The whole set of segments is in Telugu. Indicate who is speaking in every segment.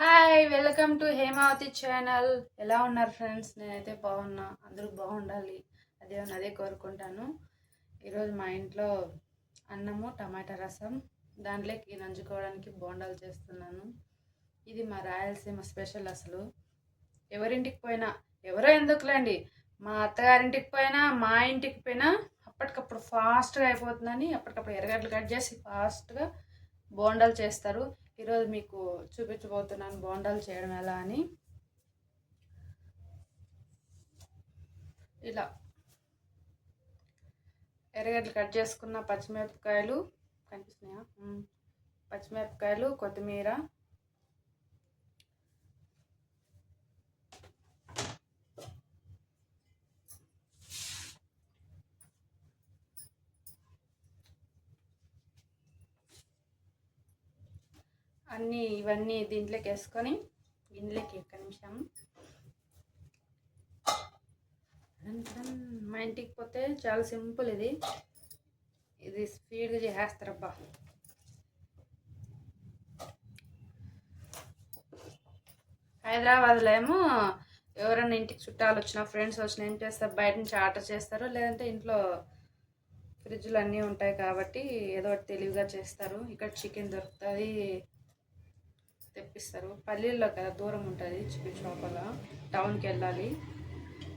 Speaker 1: Hi, welcome to Hemavathi channel. ఎలా ఉన్నారు ఫ్రెండ్స్? నేనైతే బాగున్నా. అందరూ బాగుండాలి, అదే కోరుకుంటాను. ఈరోజు మా ఇంట్లో అన్నము టమాటా రసం, దాంట్లోకి నంచుకోవడానికి బోండాలు చేస్తున్నాను. ఇది మా రాయలసీమ స్పెషల్. అసలు ఎవరింటికి పోయినా, ఎవరో ఎందుకులేండి, మా అత్తగారింటికి పోయినా మా ఇంటికి పోయినా అప్పటికప్పుడు ఫాస్ట్గా అయిపోతుందని అప్పటికప్పుడు ఎర్రగడ్డలు కట్ చేసి ఫాస్ట్గా బోండాలు చేస్తారు. ఈరోజు మీకు చూపించబోతున్నాను బోండాలు చేయడం ఎలా అని. ఇలా ఎర్రగడ్డలు కట్ చేసుకున్న పచ్చిమిరపకాయలు కనిపిస్తున్నాయా? పచ్చిమిరపకాయలు, కొత్తిమీర, ఇవన్నీ దీంట్లోకి వేసుకొని గిన్నెలోకి ఒక్క నిమిషం. మా ఇంటికి పోతే చాలా సింపుల్. ఇది స్పీడ్గా చేసేస్తారబ్బా. హైదరాబాద్లో ఏమో ఎవరైనా ఇంటికి చుట్టాలు వచ్చినా, ఫ్రెండ్స్ వచ్చినా ఏం చేస్తారు, బయట నుంచి ఆర్డర్ చేస్తారు, లేదంటే ఇంట్లో ఫ్రిడ్జ్లు అన్నీ ఉంటాయి కాబట్టి ఏదో ఒకటి తెలివిగా చేస్తారు. ఇక్కడ చికెన్ దొరుకుతుంది, తెప్పిస్తారు. పల్లెల్లో కదా, దూరం ఉంటుంది చికెన్ షాప్, అలా టౌన్కి వెళ్ళాలి,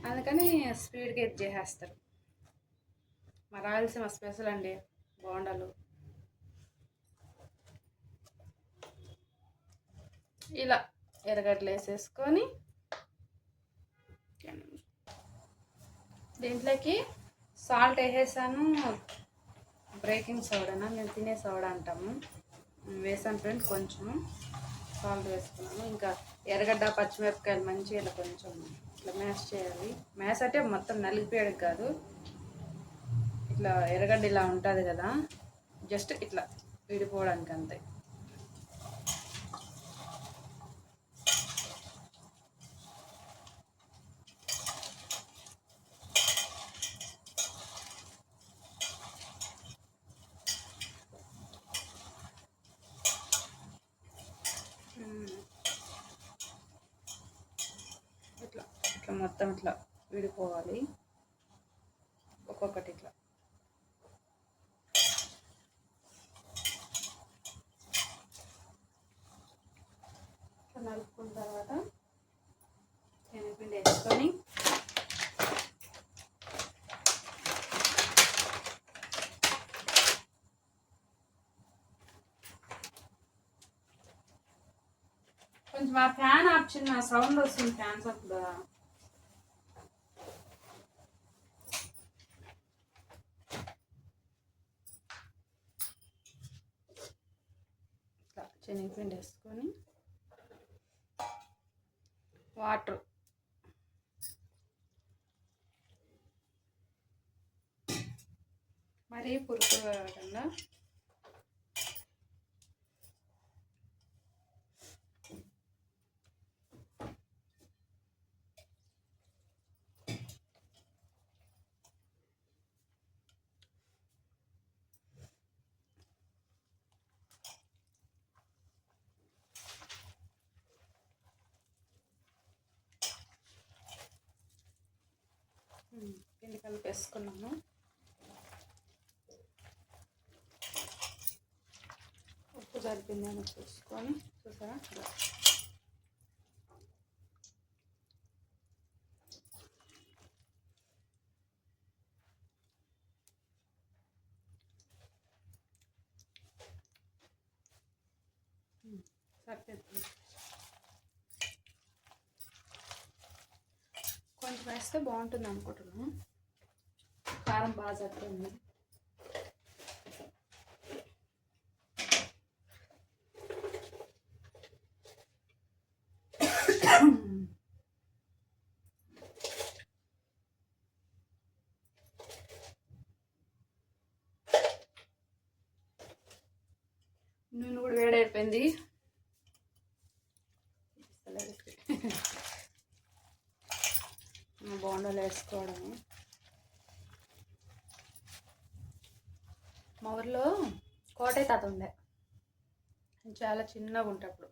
Speaker 1: అందుకని స్పీడ్గా ఇది చేసేస్తారు. మా రాయలసీమ స్పెషల్ అండి బోండాలు. ఇలా ఎర్రగడ్డలు వేసేసుకొని దీంట్లోకి సాల్ట్ వేసేసాను. బ్రేకింగ్ సోడానా, మేము తినే సోడా అంటాము, వేసాను ఫ్రెండ్. కొంచెం సాల్ట్ వేసుకున్నాను. ఇంకా ఎర్రగడ్డ, పచ్చిమిరపకాయలు మంచిగా ఇలా కొంచెం ఇట్లా మ్యాష్ చేయాలి. మ్యాష్ అంటే మొత్తం నలిగిపోయాడు కాదు, ఇట్లా ఎర్రగడ్డ ఇలా ఉంటుంది కదా, జస్ట్ ఇట్లా విడిపోవడానికి అంతే. ఇట్లా ఇట్లా మొత్తం ఇట్లా విడిపోవాలి, ఒక్కొక్కటి ఇట్లా. నలుపుకున్న తర్వాత శనగపిండి వేసుకొని కొంచెం ఆ ఫ్యాన్ ఆఫ్, చిన్న సౌండ్ వస్తుంది ఫ్యాన్స్ అప్పుడు. శనగపిండి వేసుకొని వాటర్, మరీ పురుగు కాకుండా పిండి కలిపేసుకున్నాను. ఉప్పు సరిపోయిందని చూసుకొని, చూసారా, సరిపోతుంది. కొంచెం వేస్తే బాగుంటుంది అనుకుంటున్నాను, కారం బాగా సరిపోయింది. నూనె కూడా వేడైపోయింది. బోండాలు వేసుకోవడము. మా ఊర్లో కోటయ్య తాత ఉండే, చాలా చిన్నగా ఉంటప్పుడు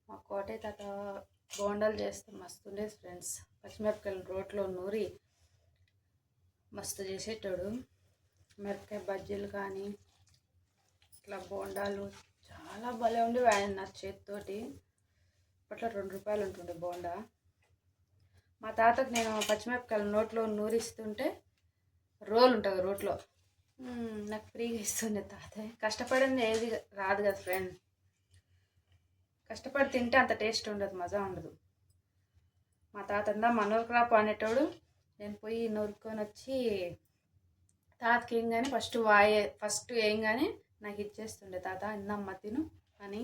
Speaker 1: మా కోటయ్య తాత బోండాలు చేస్తే మస్తు ఉండేది ఫ్రెండ్స్. పచ్చిమిరపకాయలు రోట్లో నూరి మస్తు చేసేటోడు. మిరపకాయ బజ్జీలు కానీ ఇట్లా బోండాలు చాలా భలే ఉండేవి. ఆయన నా చేతితోటి అప్పట్లో 2 రూపాయలు ఉంటుండే బోండా. మా తాతకు నేను పచ్చిమిరపకాయలు నోట్లో నూరిస్తుంటే రోల్ ఉంటుంది రోట్లో, నాకు ఫ్రీగా ఇస్తుండే తాతయ్య. కష్టపడింది ఏది రాదు కదా ఫ్రెండ్, కష్టపడి తింటే అంత టేస్ట్ ఉండదు, మజా ఉండదు. మా తాత మనూరు క్రాప్ అనేటోడు. నేను పోయి నూరుకొని వచ్చి తాతకి ఏం కానీ ఫస్ట్ ఏం కానీ నాకు ఇచ్చేస్తుండే, తాత ఇందమ్మ తిను అని.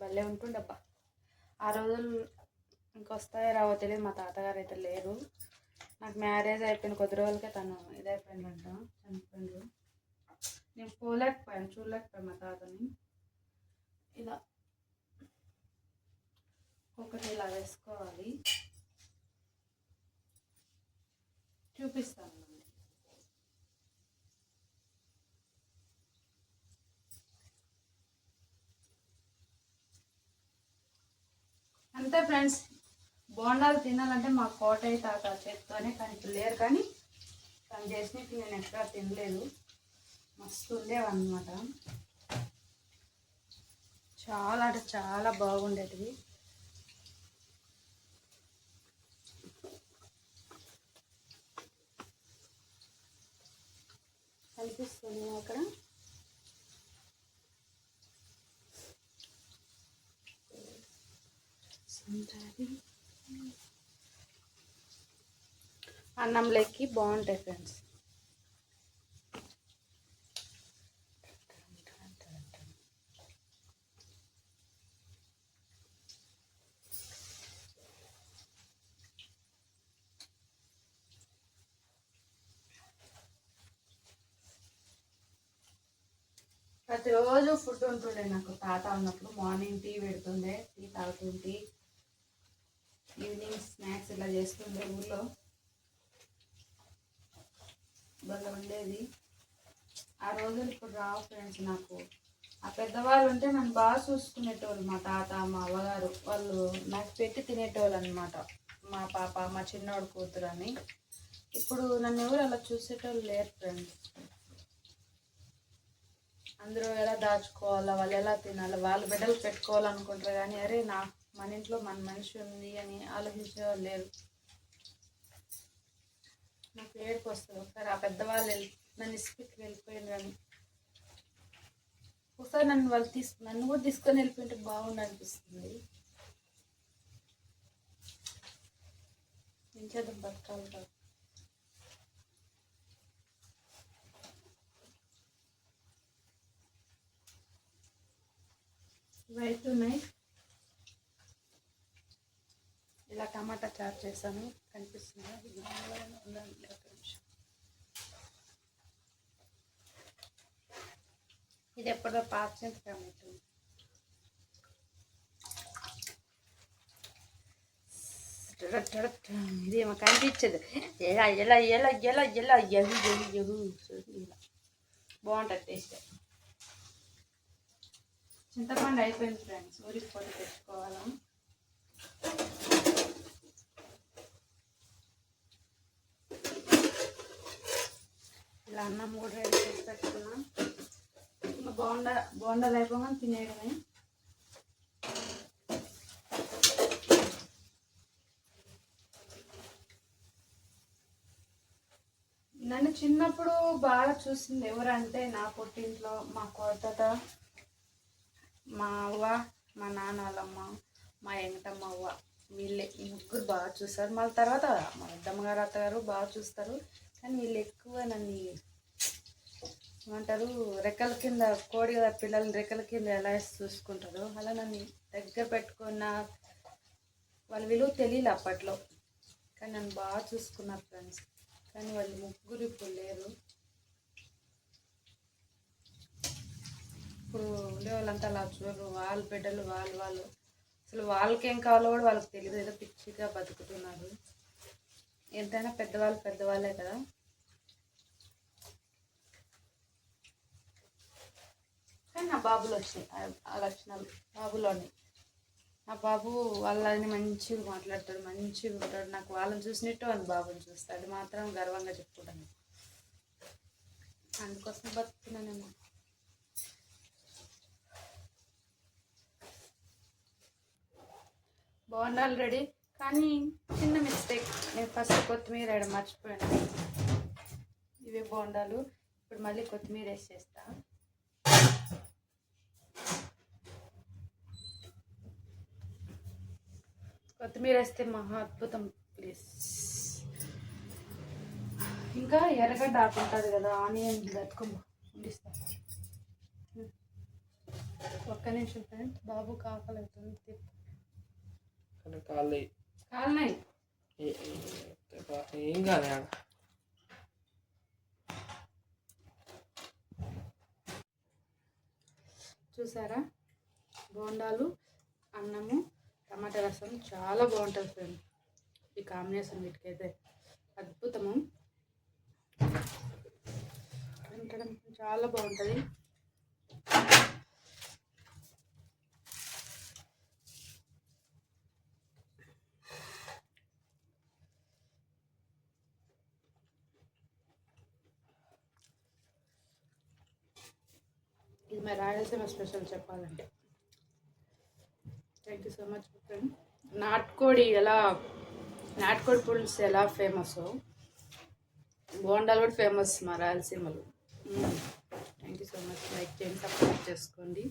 Speaker 1: భలే ఉంటుండబ్బా ఆ రోజులు. ఇంకొస్తాయో రావో తెలియదు, మా తాతగారు అయితే లేరు. నాకు మ్యారేజ్ అయిపోయిన కొద్ది రోజులకే తను ఇదైపోయిందంట, చనిపోయిండు. నేను చూడలేకపోయాను మా తాతని. ఇలా ఒకటి ఇలా వేసుకోవాలి, చూపిస్తాను. అంతే ఫ్రెండ్స్, బోండాలు తినాలంటే మా కోటయ్య తాత చేత్తోనే. కానీ ఇప్పుడు లేరు, కానీ తను చేసినట్టు నేను ఎక్కడా తినలేదు. మస్తు ఉండేవన్నమాట, చాలా అంటే చాలా బాగుండేటివి. కనిపిస్తుంది అక్కడ. అన్నంలోకి బాగుంటాయి ఫ్రెండ్స్. ప్రతిరోజు ఫుడ్ ఉంటుండే నాకు తాత ఉన్నప్పుడు. మార్నింగ్ టీ పెడుతుండే, టీ తాగుతుంటే, ఈవినింగ్ స్నాక్స్ ఇలా చేస్తుండే. ఊళ్ళో భలే ఉండేది ఆ రోజులు. ఇప్పుడు రావు ఫ్రెండ్స్ నాకు. ఆ పెద్దవాళ్ళు ఉంటే నన్ను బాగా చూసుకునేటోళ్ళు. మా తాత మా అవ్వగారు వాళ్ళు నాకు పెట్టి తినేటోళ్ళు అనమాట. మా పాప, మా చిన్నోడు కూతురు అని. ఇప్పుడు నన్ను ఎవరు అలా చూసేటోళ్ళు లేరు ఫ్రెండ్స్. అందరూ ఎలా దాచుకోవాలా, వాళ్ళు ఎలా తినాలి, వాళ్ళు బిడ్డలు పెట్టుకోవాలనుకుంటారు. కానీ అరే మన ఇంట్లో మన మనిషి ఉంది అని ఆలోచించేవాళ్ళు లేరు. నాకు ఏడుపు వస్తుంది ఒకసారి ఆ పెద్దవాళ్ళు నన్ను ఇసుపెట్టి వెళ్ళిపోయింది. కానీ ఒకసారి నన్ను కూడా తీసుకొని వెళ్ళిపోయింటే బాగుండు అనిపిస్తుంది. ఏం చేద్దాం, బతకాలి కదా. వైట్ ఉన్నాయి. ఇలా టమాటా చారు చేశాను, కనిపిస్తుందా? ఇది ఎప్పుడో పాత చింతకాయ. ఇది ఏమో కనిపించదు. ఎలా ఎలా ఎలా ఎలా ఎలా ఇలా బాగుంటుంది టేస్ట్. చింతపండు అయిపోయింది ఫ్రెండ్స్, ఊరికి పొడి తెచ్చుకోవాలా. ఇలా అన్నం కూడా రెడీ చేసి పెట్టుకున్నాం. బోండాలు అయిపోగా తినేయడమే. నన్ను చిన్నప్పుడు బాగా చూసింది ఎవరంటే నా పుట్టింట్లో మా కోటత, మా అవ్వ, మా నాన్న వాళ్ళమ్మ, మా ఎంగటమ్మ అవ్వ. వీళ్ళే ఈ ముగ్గురు బాగా చూస్తారు. మళ్ళీ తర్వాత మా పెద్దమ్మగారు అత్తగారు బాగా చూస్తారు. కానీ వీళ్ళు ఎక్కువ నన్ను ఏమంటారు, రెక్కల కింద కోడి కదా, పిల్లల్ని రెక్కల కింద ఎలా చూసుకుంటారో అలా నన్ను దగ్గర పెట్టుకున్న. వాళ్ళ విలువ తెలియలే అప్పట్లో, కానీ నన్ను బాగా చూసుకున్నారు ఫ్రెండ్స్. కానీ వాళ్ళు ముగ్గురు ఇప్పుడు లేరు. ఇప్పుడు ఉండే వాళ్ళంతా అలా చూడరు. వాళ్ళ బిడ్డలు వాళ్ళు అసలు వాళ్ళకేం కావాలో కూడా వాళ్ళకి తెలియదు. ఏదో పిచ్చిగా బతుకుతున్నారు. ఎంతైనా పెద్దవాళ్ళే కదా. కానీ నా బాబులు వచ్చినాయి ఆ లక్షణాలు బాబులోని. ఆ బాబు వాళ్ళని మంచిగా మాట్లాడతాడు, మంచిగా ఉంటాడు. నాకు వాళ్ళని చూసినట్టు వాళ్ళ బాబుని చూస్తాడు. అది మాత్రం గర్వంగా చెప్పుకుంటాను. అందుకోసం బతుకుతున్నానేమో. బోండాలు రెడీ, కానీ చిన్న మిస్టేక్, నేను ఫస్ట్ కొత్తిమీర వేయడం మర్చిపోయాను. ఇవే బోండాలు. ఇప్పుడు మళ్ళీ కొత్తిమీర వేసి చేస్తా. కొత్తిమీర వేస్తే మహా అద్భుతం ప్లీజ్. ఇంకా ఎర్రగడ్డ ఆకుంటుంది కదా, ఆనియన్ దట్టుకొని ఉండిస్తా. ఒక్క నిమిషం ఫ్రెండ్స్, బాబు కాకలు అవుతుంది. కాలినాయి
Speaker 2: ఏం కాదు.
Speaker 1: చూసారా, బోండాలు, అన్నము, టమాటా రసం చాలా బాగుంటుంది ఫ్రెండ్. ఈ కాంబినేషన్ వీటికైతే అద్భుతము, చాలా బాగుంటుంది. ఇది మా రాయలసీమ స్పెషల్ చెప్పాలంటే. Thank you so much friend. నాటుకోడి పులుసు ఎలా ఫేమస్, బోండాలు కూడా ఫేమస్ మా రాయలసీమలో. Thank you so much. Like చేయండి, సబ్స్క్రైబ్ చేసుకోండి.